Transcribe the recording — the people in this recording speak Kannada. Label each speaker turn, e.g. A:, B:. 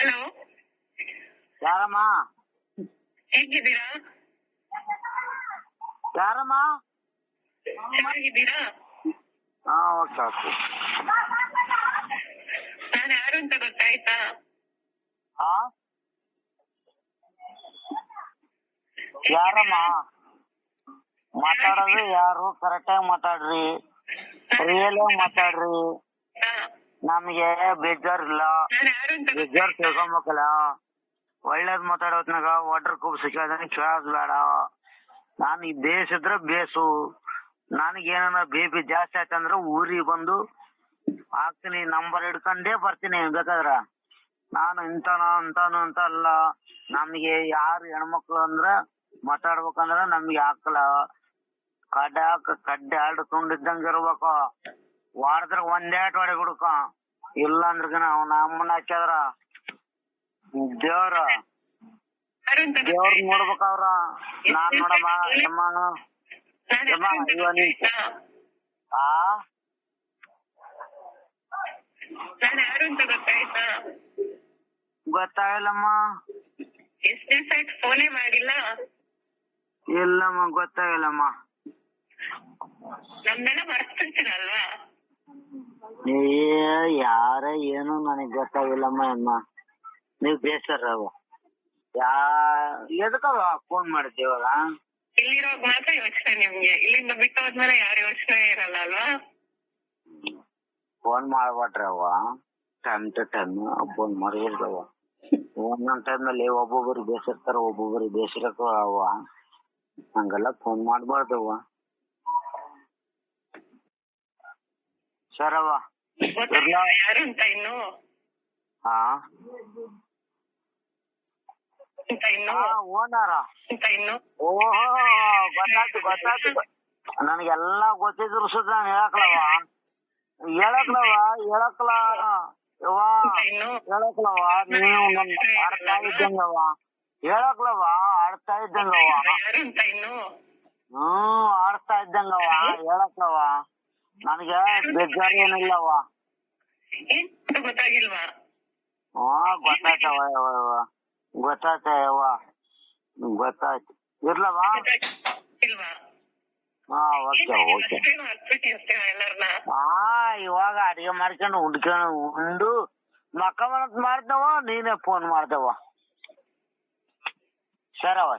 A: ಹಲೋ,
B: ಯಾರಮ್ಮ?
A: ಹೇಗಿದ್ದೀರಾ?
B: ಯಾರಮ್ಮ?
A: ಚೆನ್ನಾಗಿದ್ದೀರಾ?
B: ಹಾ, ಓಕೆ ಓಕೆ.
A: ನಾನು ಯಾರು ಅಂತ ಗೊತ್ತಾಯ್ತಾ?
B: ಹಾ, ಯಾರಮ್ಮ ಮಾತಾಡೋದು? ಯಾರು? ಕರೆಕ್ಟಾಗಿ ಮಾತಾಡ್ರಿ, ರಿಯಲ್ ಆಗಿ ಮಾತಾಡ್ರಿ. ನಮ್ಗೆ ಬೇಜಾರಿಲ್ಲ,
A: ನಾನು ಯಾರು ಅಂತ
B: ಬೇಜಾರ್ ತಿಳ್ಕೊಂಬೇಕಲ್ಲ. ಒಳ್ಳೇದ್ ಮಾತಾಡೋತ್ನಾಗ ವಾಟರ್ ಕೂಪ್ ಸಿಕ್ಕಾದ್ರೆ ಕೇಳೋದ್ ಬೇಡ. ನಾನು ಈ ಬೇಸಿದ್ರೆ ಬೇಸು, ನನಗೇನ ಬೇಬಿ ಜಾಸ್ತಿ ಆಯ್ತಂದ್ರೆ ಊರಿಗೆ ಬಂದು ಹಾಕ್ತೀನಿ, ನಂಬರ್ ಹಿಡ್ಕೊಂಡೇ ಬರ್ತೀನಿ ಬೇಕಾದ್ರ. ನಾನು ಇಂತಾನು ಅಂತಾನು ಅಂತ ಅಲ್ಲ. ನಮ್ಗೆ ಯಾರು ಹೆಣ್ಮಕ್ಳು ಅಂದ್ರ ಮಾತಾಡ್ಬೇಕಂದ್ರ ನಮ್ಗೆ ಹಾಕಲ್ಲ. ಕಡ್ಡೆ ಆಡು ತುಂಡಿದ್ದಂಗ ಇರ್ಬೇಕು. ವಾರದ್ರ ಒಂದೇಟ್ ಹೊಡೆ ಬಿಡ್ಕ, ಇಲ್ಲ ಅಂದ್ರ ಅವ್ನ ಅಮ್ಮನ ಹಾಕ್ಯದ್ರ ದೇವ್ರ ನೋಡ್ಬೇಕವ್ರ. ನಾನ್ ನೋಡಮ್ಮ
A: ನಾನು ಯಾರು ಅಂತ ಗೊತ್ತಾಯ್ತಾ?
B: ಗೊತ್ತಾಗಿಲ್ಲಮ್ಮ.
A: ಎಷ್ಟ್ ದಿವ್ಸ ಆಯ್ತು ಫೋನೇ ಮಾಡಿಲ್ಲ?
B: ಇಲ್ಲಮ್ಮ, ಗೊತ್ತಾಗಿಲ್ಲಮ್ಮ.
A: ನಮ್ನೆಲ್ಲ ಮರ್ತಿರ್ತೀರಲ್ವಾ?
B: ಯಾರ ಏನು ನನಗ್ ಗೊತ್ತಾಗಿಲ್ಲಮ್ಮ. ಅಮ್ಮ ನೀವ್ ಬೇಸರವ ಎದಕ್ಕವ ಫೋನ್ ಮಾಡಿದ್ದೆ ಇವಾಗ?
A: ಇಲ್ಲಿರೋಗ್ ಮಾತ್ರ ಯೋಚನೆ ನಿಮ್ಗೆ, ಇಲ್ಲಿಂದ ಬಿಟ್ಟು ಹೋದ್ಮೇಲೆ ಯಾರು ಯೋಚನೆ ಇರಲ್ಲ ಅಲ್ವಾ?
B: ಫೋನ್ ಮಾಡ್ಬಿಟ್ರವ, ಟೈಮ್ ಟು ಟೈಮ್ ಫೋನ್ ಮಾಡಿರ್ದವ. ಒಂದೊಂದ್ ಟೈಮ್ ನಲ್ಲಿ ಒಬ್ಬೊಬ್ಬರಿಗೆ ಬೇಸಿರ್ತಾರ, ಒಬ್ಬೊಬ್ಬರಿಗೆ ಬೇಸಿರಕ್ಕ ಅವ. ಹಂಗೆಲ್ಲ ಫೋನ್ ಮಾಡ್ಬಾರ್ದವ. ಸರವ
A: ಯಾರು ಅಂತ ಇನ್ನು?
B: ಹಾ, ಓನರ? ಓಹೋ, ಗೊತ್ತಾಯ್ತು. ನನ್ಗೆಲ್ಲಾ ಗೊತ್ತಿದ್ರು ಸುತ್ತ ನಾನು ಹೇಳಕ್ಲವ ನೀವು ಆಡ್ತಾ ಇದ್ದಂಗವ, ಹೇಳಕ್ಲವ ಆಡ್ತಾ ಇದ್ದಂಗವ. ಆಡ್ತಾ ಇದ್ದಂಗವ, ಹೇಳಕ್ಲವ. ನನಗೆ ಬೇಜಾರು ಏನಿಲ್ಲವ.
A: ಗೊತ್ತಾಗಿಲ್ವಾ?
B: ಗೊತ್ತಾಯ್ತವ, ಗೊತ್ತಾಯ್ತವ, ಗೊತ್ತಾಯ್ತು. ಇರ್ಲವಾ? ಹಾ, ಓಕೆ ಓಕೆ. ಇವಾಗ ಅಡಿಗೆ ಮಾಡ್ಕೊಂಡು ಉಂಡು ಮಕ್ಕ ಮಾಡ್ದವ, ನೀನೇ ಫೋನ್ ಮಾಡ್ದವ. ಸರವ.